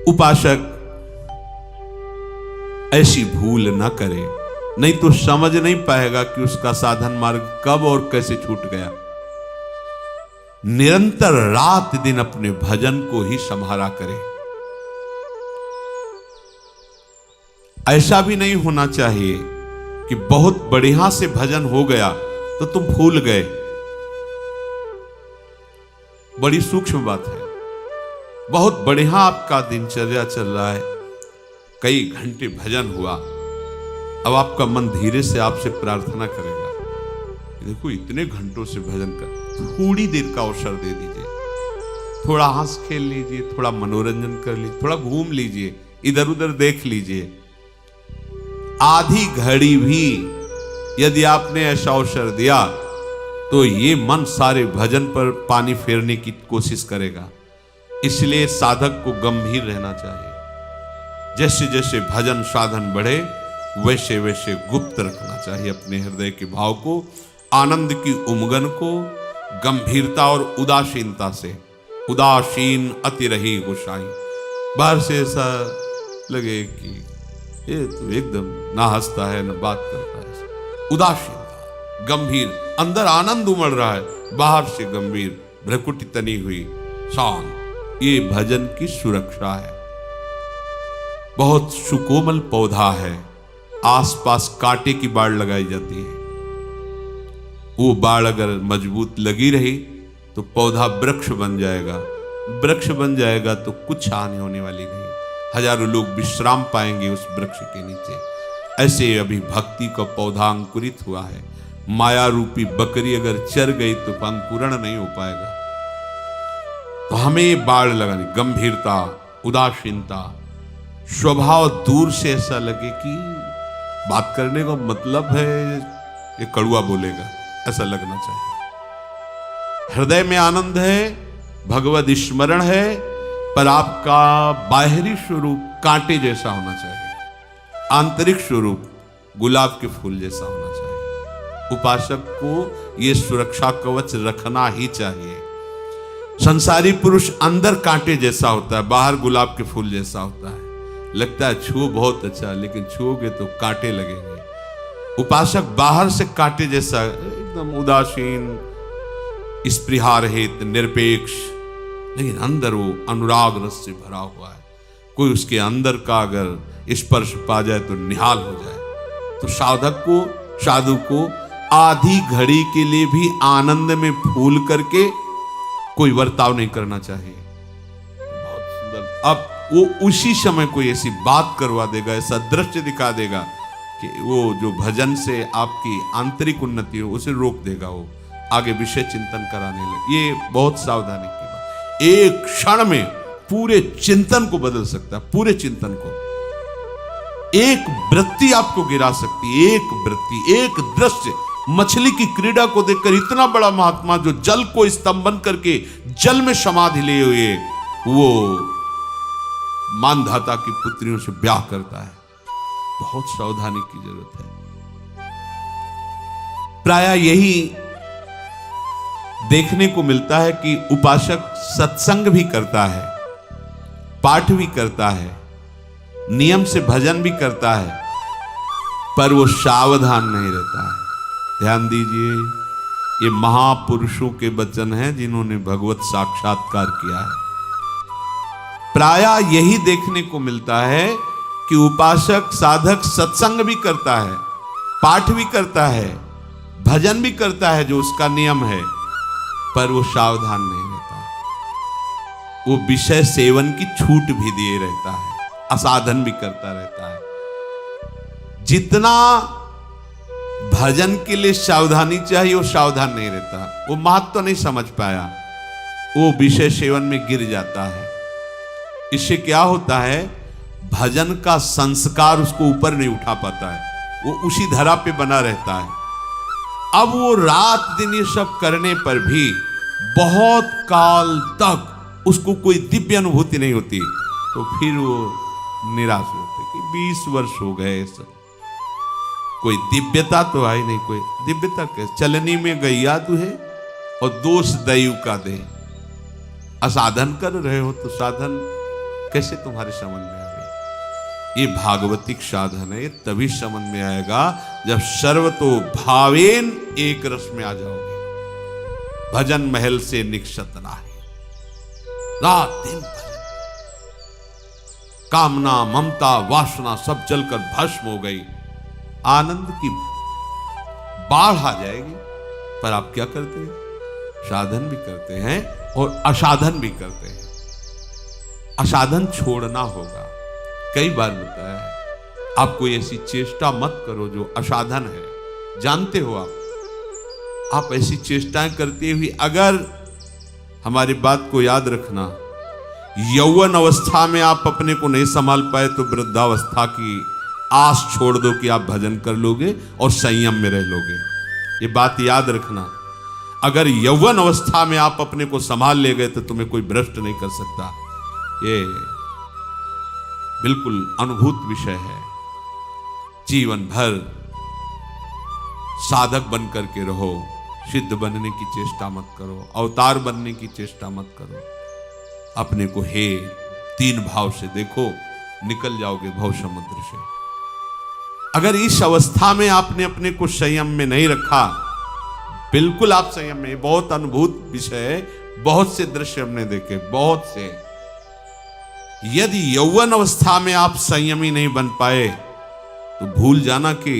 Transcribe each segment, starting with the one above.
उपासक ऐसी भूल न करे, नहीं तो समझ नहीं पाएगा कि उसका साधन मार्ग कब और कैसे छूट गया। निरंतर रात दिन अपने भजन को ही संभाला करे। ऐसा भी नहीं होना चाहिए कि बहुत बढ़िया से भजन हो गया तो तुम भूल गए। बड़ी सूक्ष्म बात है। बहुत बढ़िया आपका दिनचर्या चल रहा है, कई घंटे भजन हुआ, अब आपका मन धीरे से आपसे प्रार्थना करेगा, देखो इतने घंटों से भजन कर, थोड़ी देर का अवसर दे दीजिए, थोड़ा हंस खेल लीजिए, थोड़ा मनोरंजन कर लीजिए, थोड़ा घूम लीजिए, इधर उधर देख लीजिए। आधी घड़ी भी यदि आपने ऐसा अवसर दिया तो ये मन सारे भजन पर पानी फेरने की कोशिश करेगा। इसलिए साधक को गंभीर रहना चाहिए। जैसे जैसे भजन साधन बढ़े वैसे वैसे गुप्त रखना चाहिए अपने हृदय के भाव को, आनंद की उमगन को गंभीरता और उदासीनता से। उदासीन अति रही गोसाई, बाहर से ऐसा लगे कि ये तो एकदम ना हंसता है ना बात करता है। उदासीनता, गंभीर, अंदर आनंद उमड़ रहा है, बाहर से गंभीर, भ्रकुटी तनी हुई, शांत। ये भजन की सुरक्षा है। बहुत सुकोमल पौधा है, आसपास कांटे की बाड़ लगाई जाती है, वो बाड़ अगर मजबूत लगी रही तो पौधा वृक्ष बन जाएगा। वृक्ष बन जाएगा तो कुछ हानि होने वाली नहीं, हजारों लोग विश्राम पाएंगे उस वृक्ष के नीचे। ऐसे अभी भक्ति का पौधा अंकुरित हुआ है। माया रूपी बकरी अगर चर गई तो अंकुरण नहीं हो पाएगा। तो हमें बाढ़ लगानी, गंभीरता, उदासीनता, स्वभाव दूर से ऐसा लगे कि बात करने का मतलब है ये कड़ुआ बोलेगा, ऐसा लगना चाहिए। हृदय में आनंद है, भगवद स्मरण है, पर आपका बाहरी स्वरूप कांटे जैसा होना चाहिए, आंतरिक स्वरूप गुलाब के फूल जैसा होना चाहिए। उपासक को यह सुरक्षा कवच रखना ही चाहिए। संसारी पुरुष अंदर कांटे जैसा होता है, बाहर गुलाब के फूल जैसा होता है। लगता है छू बहुत अच्छा, लेकिन छूओगे तो कांटे लगेंगे। उपासक बाहर से कांटे जैसा, एकदम उदासीन, स्पृहारहित, निरपेक्ष, लेकिन अंदर वो अनुराग रस से भरा हुआ है। कोई उसके अंदर का अगर स्पर्श पा जाए तो निहाल हो जाए। तो साधक को, साधु को आधी घड़ी के लिए भी आनंद में फूल करके कोई बर्ताव नहीं करना चाहिए। बहुत सुंदर। अब वो उसी समय कोई ऐसी बात करवा देगा, ऐसा दृश्य दिखा देगा कि वो जो भजन से आपकी आंतरिक उन्नति हो उसे रोक देगा, वो आगे विषय चिंतन कराने लगे। ये बहुत सावधानी की बात। एक क्षण में पूरे चिंतन को बदल सकता है, पूरे चिंतन को। एक वृत्ति आपको गिरा सकती है, एक वृत्ति, एक दृश्य। मछली की क्रीड़ा को देखकर इतना बड़ा महात्मा जो जल को स्तंभन करके जल में समाधि लिए हुए वो मानधाता की पुत्रियों से ब्याह करता है। बहुत सावधानी की जरूरत है। प्रायः यही देखने को मिलता है कि उपासक सत्संग भी करता है, पाठ भी करता है, नियम से भजन भी करता है, पर वो सावधान नहीं रहता है। ध्यान दीजिए, ये महापुरुषों के वचन हैं जिन्होंने भगवत साक्षात्कार किया है। प्रायः यही देखने को मिलता है कि उपासक, साधक सत्संग भी करता है, पाठ भी करता है, भजन भी करता है जो उसका नियम है, पर वो सावधान नहीं रहता। वो विषय सेवन की छूट भी दिए रहता है, असाधन भी करता रहता है। जितना भजन के लिए सावधानी चाहिए वो सावधान नहीं रहता। वो महत्व तो नहीं समझ पाया, वो विषय सेवन में गिर जाता है। इससे क्या होता है, भजन का संस्कार उसको ऊपर नहीं उठा पाता है, वो उसी धरा पे बना रहता है। अब वो रात दिन ये सब करने पर भी बहुत काल तक उसको कोई दिव्य अनुभूति नहीं होती, तो फिर वो निराश होते कि 20 वर्ष हो गए, सब कोई दिव्यता तो आई नहीं। कोई दिव्यता कैसे? चलनी में गैया तू है और दोष दैव का दे। असाधन कर रहे हो तो साधन कैसे तुम्हारे समझ में आएगी? ये भागवतिक साधन है, तभी समझ में आएगा जब सर्वतो भावेन एक रस में आ जाओगे। भजन महल से निक्षत राहे, रात दिन भजन, कामना ममता वासना सब जलकर भस्म हो गई, आनंद की बाढ़ आ जाएगी। पर आप क्या करते हैं? साधन भी करते हैं और असाधन भी करते हैं। असाधन छोड़ना होगा। कई बार बताया है, आप कोई ऐसी चेष्टा मत करो जो असाधन है। जानते हो आप ऐसी चेष्टाएं करते हुए, अगर हमारी बात को याद रखना, यौवन अवस्था में आप अपने को नहीं संभाल पाए तो वृद्धावस्था की आस छोड़ दो कि आप भजन कर लोगे और संयम में रह लोगे। ये बात याद रखना। अगर यौवन अवस्था में आप अपने को संभाल ले गए तो तुम्हें कोई भ्रष्ट नहीं कर सकता। ये बिल्कुल अनुभूत विषय है। जीवन भर साधक बन करके रहो, सिद्ध बनने की चेष्टा मत करो, अवतार बनने की चेष्टा मत करो। अपने को हे तीन भाव से देखो, निकल जाओगे भव समुद्र से। अगर इस अवस्था में आपने अपने को संयम में नहीं रखा, बिल्कुल आप संयम में, बहुत अनुभूत विषय है, बहुत से दृश्य हमने देखे, बहुत से। यदि यौवन अवस्था में आप संयमी नहीं बन पाए तो भूल जाना कि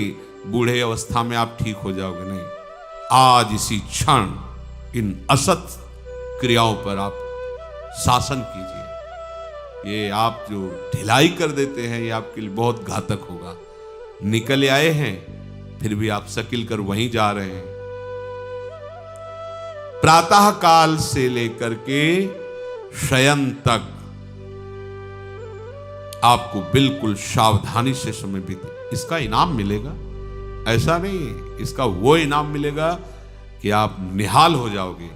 बूढ़े अवस्था में आप ठीक हो जाओगे नहीं। आज इसी क्षण इन असत क्रियाओं पर आप शासन कीजिए। ये आप जो ढिलाई कर देते हैं ये आपके लिए बहुत घातक होगा। निकल आए हैं फिर भी आप सकिल कर वहीं जा रहे हैं। प्रातः काल से लेकर के शयन तक आपको बिल्कुल सावधानी से समय बीते, इसका इनाम मिलेगा। ऐसा नहीं, इसका वो इनाम मिलेगा कि आप निहाल हो जाओगे।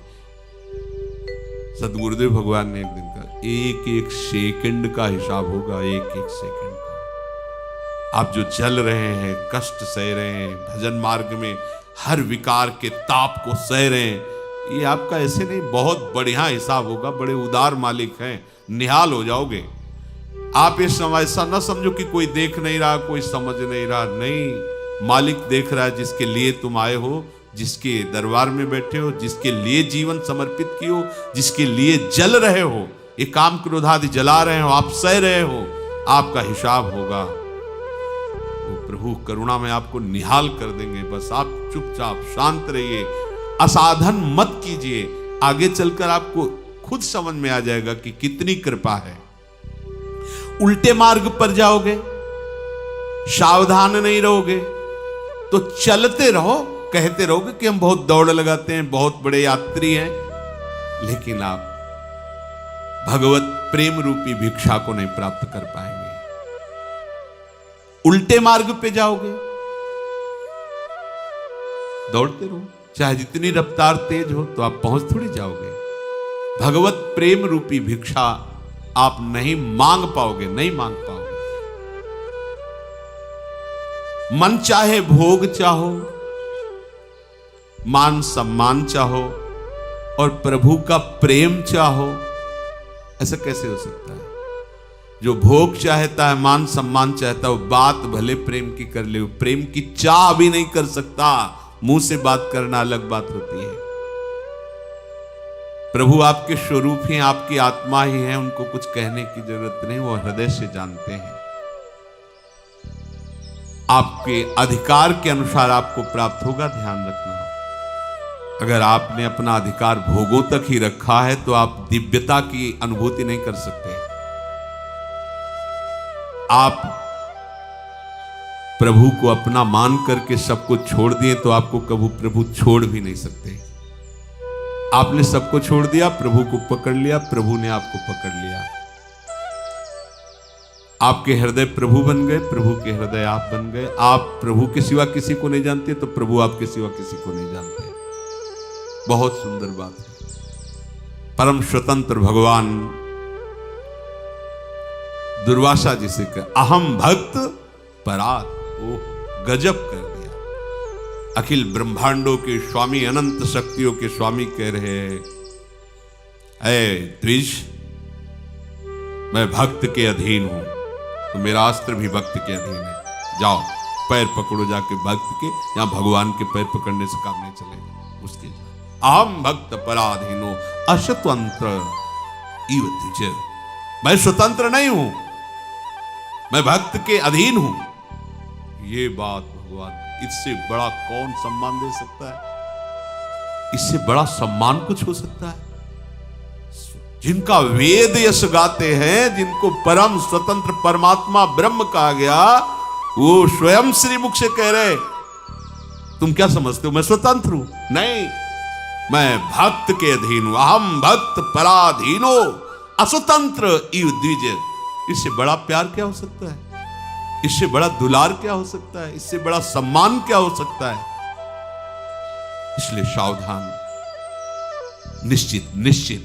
सदगुरुदेव भगवान ने एक दिन कहा, एक एक सेकंड का हिसाब होगा, एक एक सेकंड का। आप जो चल रहे हैं, कष्ट सह रहे हैं, भजन मार्ग में हर विकार के ताप को सह रहे हैं, ये आपका ऐसे नहीं, बहुत बढ़िया हिसाब होगा। बड़े उदार मालिक हैं, निहाल हो जाओगे। आप इस समय ऐसा ना समझो कि कोई देख नहीं रहा, कोई समझ नहीं रहा। नहीं, मालिक देख रहा है, जिसके लिए तुम आए हो, जिसके दरबार में बैठे हो, जिसके लिए जीवन समर्पित किए हो, जिसके लिए जल रहे हो, ये काम क्रोध आदि जला रहे हो, आप सह रहे हो, आपका हिसाब होगा। वो प्रभु करुणा में आपको निहाल कर देंगे। बस आप चुपचाप शांत रहिए, असाधन मत कीजिए। आगे चलकर आपको खुद समझ में आ जाएगा कि कितनी कृपा है। उल्टे मार्ग पर जाओगे, सावधान नहीं रहोगे तो चलते रहो, कहते रहोगे कि हम बहुत दौड़ लगाते हैं, बहुत बड़े यात्री हैं, लेकिन आप भगवत प्रेम रूपी भिक्षा को नहीं प्राप्त कर पाएंगे। उल्टे मार्ग पे जाओगे, दौड़ते रहो, चाहे जितनी रफ्तार तेज हो, तो आप पहुंच थोड़ी जाओगे। भगवत प्रेम रूपी भिक्षा आप नहीं मांग पाओगे, नहीं मांग पाओगे। मन चाहे भोग चाहो, मान सम्मान चाहो और प्रभु का प्रेम चाहो, ऐसा कैसे हो सकता है? जो भोग चाहता है, मान सम्मान चाहता है, वो बात भले प्रेम की कर ले, प्रेम की चाह भी नहीं कर सकता। मुंह से बात करना अलग बात होती है। प्रभु आपके स्वरूप ही, आपकी आत्मा ही है, उनको कुछ कहने की जरूरत नहीं, वो हृदय से जानते हैं। आपके अधिकार के अनुसार आपको प्राप्त होगा, ध्यान रखना। अगर आपने अपना अधिकार भोगों तक ही रखा है तो आप दिव्यता की अनुभूति नहीं कर सकते। आप प्रभु को अपना मान करके सबको छोड़ दिए तो आपको कभी प्रभु छोड़ भी नहीं सकते। आपने सबको छोड़ दिया, प्रभु को पकड़ लिया, प्रभु ने आपको पकड़ लिया। आपके हृदय प्रभु बन गए, प्रभु के हृदय आप बन गए। आप प्रभु के सिवा किसी को नहीं जानते तो प्रभु आपके सिवा किसी को नहीं जानते। बहुत सुंदर बात है। परम स्वतंत्र भगवान दुर्वासा जी से कह, अहम भक्त परात। ओह, गजब कर दिया। अखिल ब्रह्मांडों के स्वामी, अनंत शक्तियों के स्वामी कह रहे हैं, ऐ द्विज, मैं भक्त के अधीन हूं, तो मेरा अस्त्र भी भक्त के अधीन है। जाओ पैर पकड़ो जाके भक्त के, यहां भगवान के पैर पकड़ने से काम नहीं चलेगा। उसके अहम भक्त पराधीनो अस्वतंत्र इव द्विज, मैं स्वतंत्र नहीं हूं, मैं भक्त के अधीन हूं। ये बात भगवान, इससे बड़ा कौन सम्मान दे सकता है? इससे बड़ा सम्मान कुछ हो सकता है? जिनका वेद यश गाते हैं, जिनको परम स्वतंत्र परमात्मा ब्रह्म कहा गया, वो स्वयं श्री मुख से कह रहे, तुम क्या समझते हो मैं स्वतंत्र हूं? नहीं, मैं भक्त के अधीन हूं। अहम भक्त पराधीनो अस्वतंत्र इव द्विज। इससे बड़ा प्यार क्या हो सकता है? इससे बड़ा दुलार क्या हो सकता है? इससे बड़ा सम्मान क्या हो सकता है? इसलिए सावधान, निश्चित निश्चित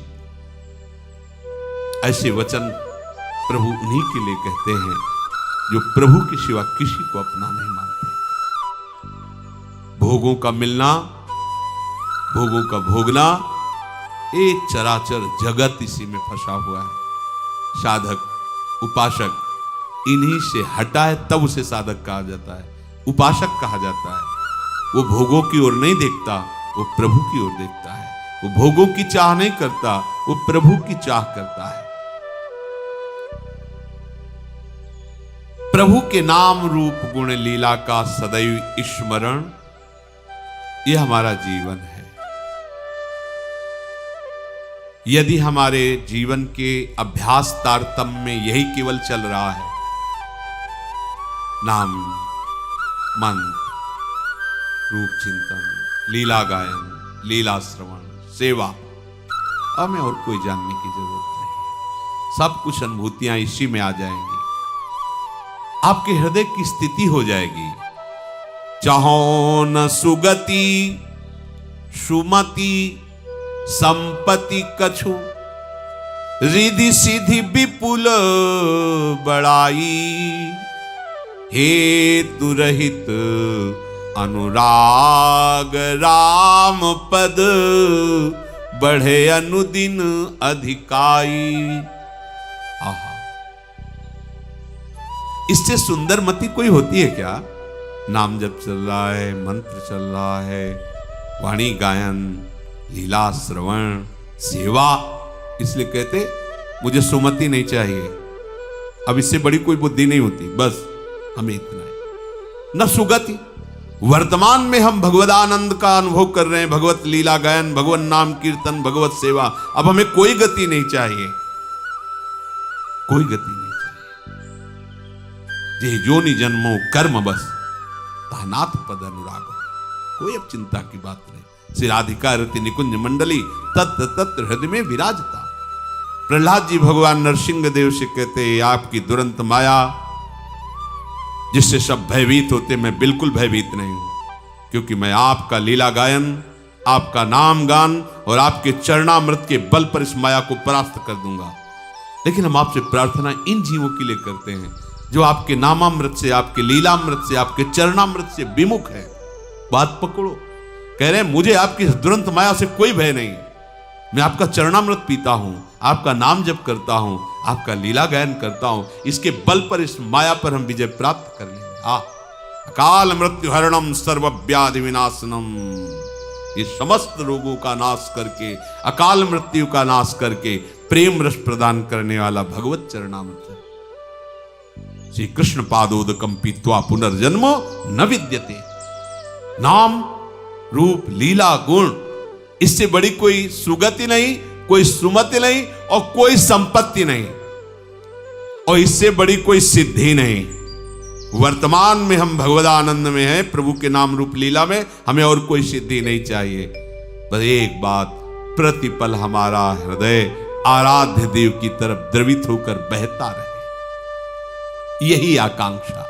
ऐसे वचन प्रभु उन्हीं के लिए कहते हैं जो प्रभु के सिवा किसी को अपना नहीं मानते। भोगों का मिलना, भोगों का भोगना, एक चराचर जगत इसी में फंसा हुआ है। साधक, उपासक इन्हीं से हटाए तब उसे साधक कहा जाता है, उपासक कहा जाता है। वो भोगों की ओर नहीं देखता, वो प्रभु की ओर देखता है। वो भोगों की चाह नहीं करता, वो प्रभु की चाह करता है। प्रभु के नाम रूप गुण लीला का सदैव स्मरण, यह हमारा जीवन है। यदि हमारे जीवन के अभ्यास तारतम्य में यही केवल चल रहा है, नाम, मंत्र, रूप चिंतन, लीला गायन, लीला श्रवण, सेवा, हमें और कोई जानने की जरूरत नहीं। सब कुछ अनुभूतियां इसी में आ जाएंगी। आपके हृदय की स्थिति हो जाएगी। चाहो न सुगति सुमति संपत्ति कछु, रिधि सिद्धि विपुल बड़ाई, हेतु रहित अनुराग राम पद, बढ़े अनुदिन अधिकाई। आहा, इससे सुंदर मति कोई होती है क्या? नाम जप चल रहा है, मंत्र चल रहा है, वाणी गायन, लीला श्रवण, सेवा, इसलिए कहते मुझे सुमति नहीं चाहिए। अब इससे बड़ी कोई बुद्धि नहीं होती, बस हमें इतना है। न सुगति, वर्तमान में हम भगवदानंद का अनुभव कर रहे हैं, भगवत लीला गायन, भगवत नाम कीर्तन, भगवत सेवा। अब हमें कोई गति नहीं चाहिए, कोई गति नहीं चाहिए। जे जोनि जन्मो कर्म बस, तानाथ पद अनुराग। कोई अब चिंता की बात नहीं। श्री राधिका रति निकुंज मंडली तत्र तत्र हृदय में विराजता। प्रहलाद जी भगवान नरसिंह देव से कहते, आपकी दुरंत माया जिससे सब भयभीत होते, मैं बिल्कुल भयभीत नहीं हूं, क्योंकि मैं आपका लीला गायन, आपका नाम गान और आपके चरणामृत के बल पर इस माया को परास्त कर दूंगा। लेकिन हम आपसे प्रार्थना इन जीवों के लिए करते हैं जो आपके नामामृत से, आपके लीलामृत से, आपके चरणामृत से विमुख है। बात पकड़ो। कह रहे हैं मुझे आपकी दुरंत माया से कोई भय नहीं, मैं आपका चरणामृत पीता हूं, आपका नाम जप करता हूं, आपका लीला गायन करता हूं। इसके बल पर इस माया पर हम विजय प्राप्त कर लेंगे। अकाल मृत्यु हरणम सर्वव्याधि विनाशनम, ये समस्त रोगों का नाश करके, अकाल मृत्यु का नाश करके प्रेम रस प्रदान करने वाला भगवत चरणामृत। श्री कृष्ण पादोदकम पीत्वा पुनर्जन्मो न विद्यते। नाम रूप लीला गुण, इससे बड़ी कोई सुगति नहीं, कोई सुमति नहीं और कोई संपत्ति नहीं, और इससे बड़ी कोई सिद्धि नहीं। वर्तमान में हम भगवदानंद में हैं, प्रभु के नाम रूप लीला में, हमें और कोई सिद्धि नहीं चाहिए। बस एक बात, प्रतिपल हमारा हृदय आराध्य देव की तरफ द्रवित होकर बहता रहे, यही आकांक्षा।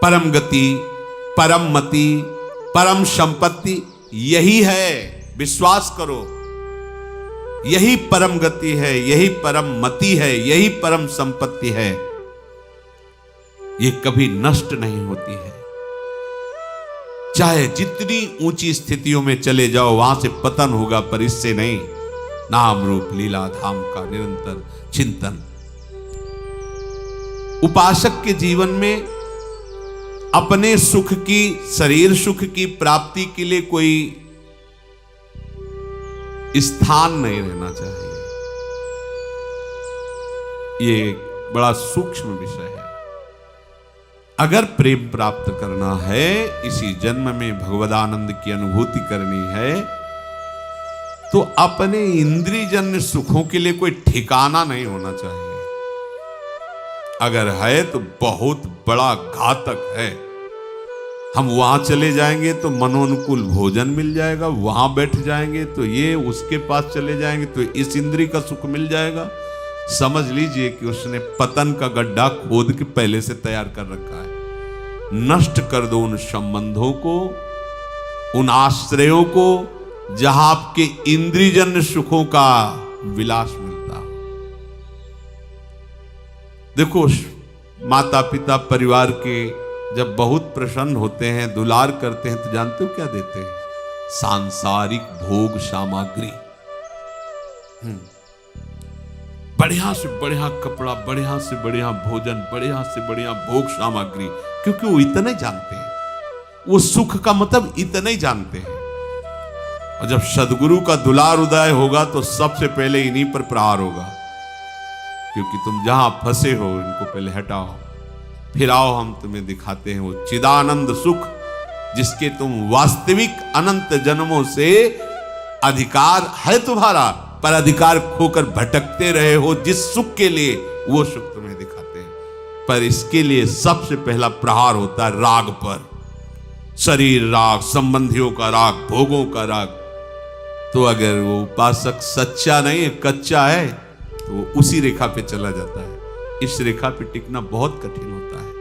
परम गति, परम मति, परम संपत्ति यही है, विश्वास करो। यही परम गति है, यही परम मति है, यही परम संपत्ति है। ये कभी नष्ट नहीं होती है। चाहे जितनी ऊंची स्थितियों में चले जाओ, वहां से पतन होगा, पर इससे नहीं। नाम रूप लीला धाम का निरंतर चिंतन। उपासक के जीवन में अपने सुख की, शरीर सुख की प्राप्ति के लिए कोई स्थान नहीं रहना चाहिए। ये एक बड़ा सूक्ष्म विषय है। अगर प्रेम प्राप्त करना है, इसी जन्म में भगवदानंद की अनुभूति करनी है, तो अपने इंद्रियजन्य सुखों के लिए कोई ठिकाना नहीं होना चाहिए। अगर है तो बहुत बड़ा घातक है। हम वहां चले जाएंगे तो मनोनुकूल भोजन मिल जाएगा, वहां बैठ जाएंगे तो ये, उसके पास चले जाएंगे तो इस इंद्रिय का सुख मिल जाएगा। समझ लीजिए कि उसने पतन का गड्ढा खोद के पहले से तैयार कर रखा है। नष्ट कर दो उन संबंधों को, उन आश्रयों को जहां आपके इंद्रियजन्य सुखों का विलास मिलता हो। देखो, माता पिता परिवार के जब बहुत प्रसन्न होते हैं, दुलार करते हैं, तो जानते हो क्या देते हैं? सांसारिक भोग सामग्री। बढ़िया से बढ़िया कपड़ा, बढ़िया से बढ़िया भोजन, बढ़िया से बढ़िया भोग सामग्री, क्योंकि वो इतना ही जानते हैं, वो सुख का मतलब इतना ही जानते हैं। और जब सदगुरु का दुलार उदय होगा तो सबसे पहले इन्हीं पर प्रहार होगा, क्योंकि तुम जहां फंसे हो इनको पहले हटाओ, फिर आओ हम तुम्हें दिखाते हैं वो चिदानंद सुख जिसके तुम वास्तविक अनंत जन्मों से अधिकार है तुम्हारा, पर अधिकार खोकर भटकते रहे हो। जिस सुख के लिए, वो सुख तुम्हें दिखाते हैं। पर इसके लिए सबसे पहला प्रहार होता है राग पर। शरीर राग, संबंधियों का राग, भोगों का राग। तो अगर वो उपासक सच्चा नहीं है, कच्चा है, तो वो उसी रेखा पे चला जाता है। इस रेखा पे टिकना बहुत कठिन होता है।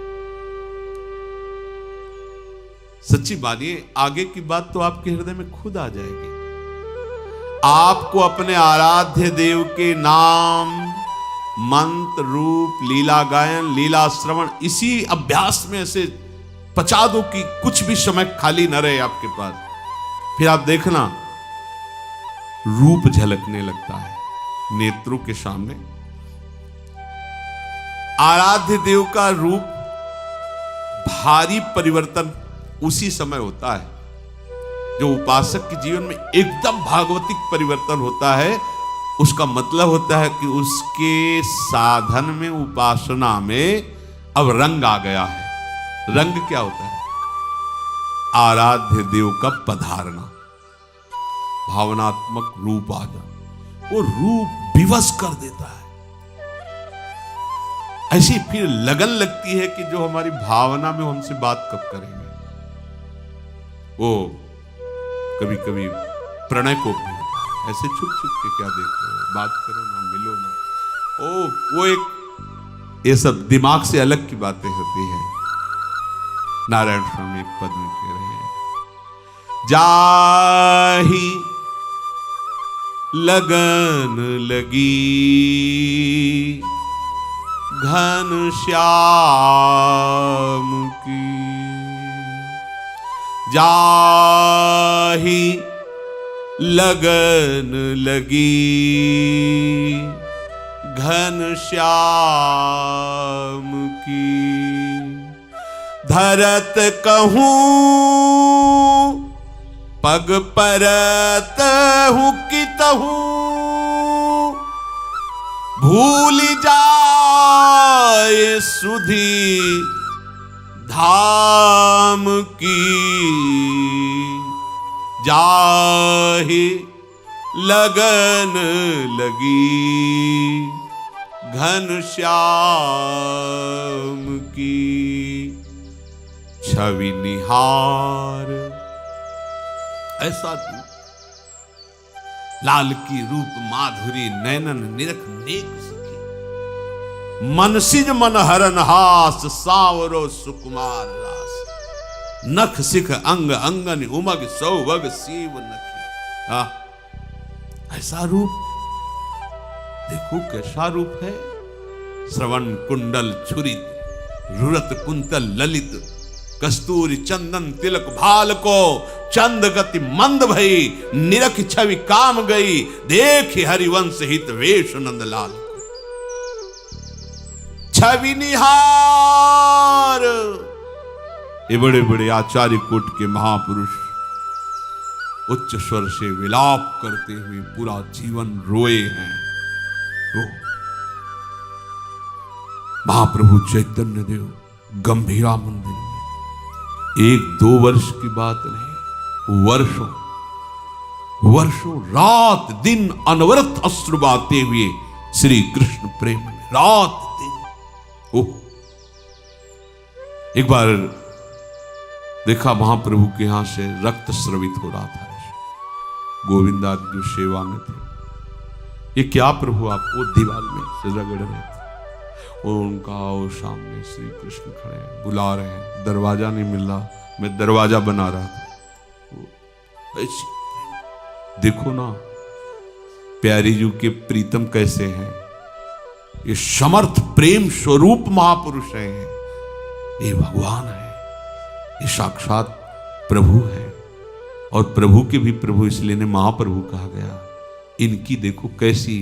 सच्ची मानिए, आगे की बात तो आपके हृदय में खुद आ जाएगी। आपको अपने आराध्य देव के नाम, मंत्र, रूप, लीला गायन, लीला श्रवण, इसी अभ्यास में से पचा दो कि कुछ भी समय खाली न रहे आपके पास। फिर आप देखना, रूप झलकने लगता है नेत्रों के सामने। आराध्य देव का रूप भारी परिवर्तन उसी समय होता है जो उपासक के जीवन में एकदम भागवतिक परिवर्तन होता है। उसका मतलब होता है कि उसके साधन में, उपासना में अब रंग आ गया है। रंग क्या होता है? आराध्य देव का पधारना, भावनात्मक रूप आ जाना। वो रूप विवश कर देता है। ऐसी फिर लगन लगती है कि जो हमारी भावना में हमसे बात कब करेंगे। वो कभी कभी प्रणय को भी ऐसे छुप छुप के क्या देख रहे हो, बात करो ना, मिलो ना। वो एक, ये सब दिमाग से अलग की बातें होती है। नारायण स्वामी एक पद में कह रहे हैं, जाही लगन लगी घन श्याम की, जाही लगन लगी घन श्याम की, धरत कहूं पग परत हूं कि तहूं, भूल जाए सुधी धाम की, जाहि लगन लगी घन श्याम की, छवि निहार। ऐसा लाल की रूप माधुरी नैनन निरख नेक सखी, मनसिज मन हरन हास सावरो सुकुमार रास, नख सिख अंग अंगन उमग सौभग सीव नखी। ऐसा रूप देखो, कैसा रूप है। श्रवण कुंडल छुरित रुरत कुंतल ललित, कस्तूरी चंदन तिलक भाल को, चंद गति मंद भई, निरख छवि काम गई, देख हरिवंश हित वेश नंदलाल। छवि निहार, ये बड़े बड़े आचार्य कोट के महापुरुष उच्च स्वर से विलाप करते हुए पूरा जीवन रोए हैं। तो महाप्रभु चैतन्य देव गंभीरा मंदिर में 1-2 वर्ष की बात नहीं, वर्षों वर्षों रात दिन अनवरत अश्रु बहाते हुए श्री कृष्ण प्रेम में रात दिन। ओह, एक बार देखा महाप्रभु के यहां से रक्त स्रवित हो रहा था, गोविंद आदि जो सेवा में थे, ये क्या प्रभु आप वो दीवार में से रगड़ रहे थे, और उनका वो सामने श्री कृष्ण खड़े हैं, बुला रहे हैं, दरवाजा नहीं मिल रहा, मैं दरवाजा बना रहा था। ऐसी देखो ना प्यारी जी के प्रीतम कैसे हैं, ये समर्थ प्रेम स्वरूप महापुरुष हैं, ये भगवान है, ये साक्षात प्रभु है, और प्रभु के भी प्रभु इसलिए ने महाप्रभु कहा गया। इनकी देखो कैसी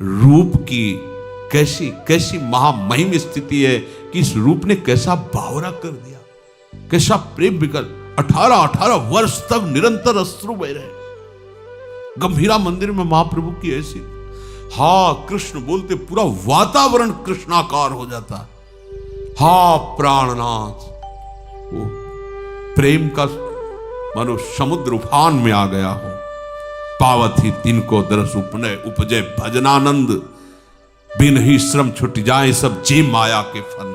रूप की कैसी कैसी महामहिम स्थिति है कि इस रूप ने कैसा बावरा कर दिया, कैसा प्रेम विकल। 18 वर्ष तक निरंतर अश्रु बह रहे गंभीरा मंदिर में महाप्रभु की ऐसी। हाँ, कृष्ण बोलते पूरा वातावरण कृष्णाकार हो जाता। हाँ प्राणनाथ, वो प्रेम का मानो समुद्र उफान में आ गया हो। पावत ही तिनको दरस उपनय उपजय भजनानंद, बिन ही श्रम छुट जाए सब जे माया के फन।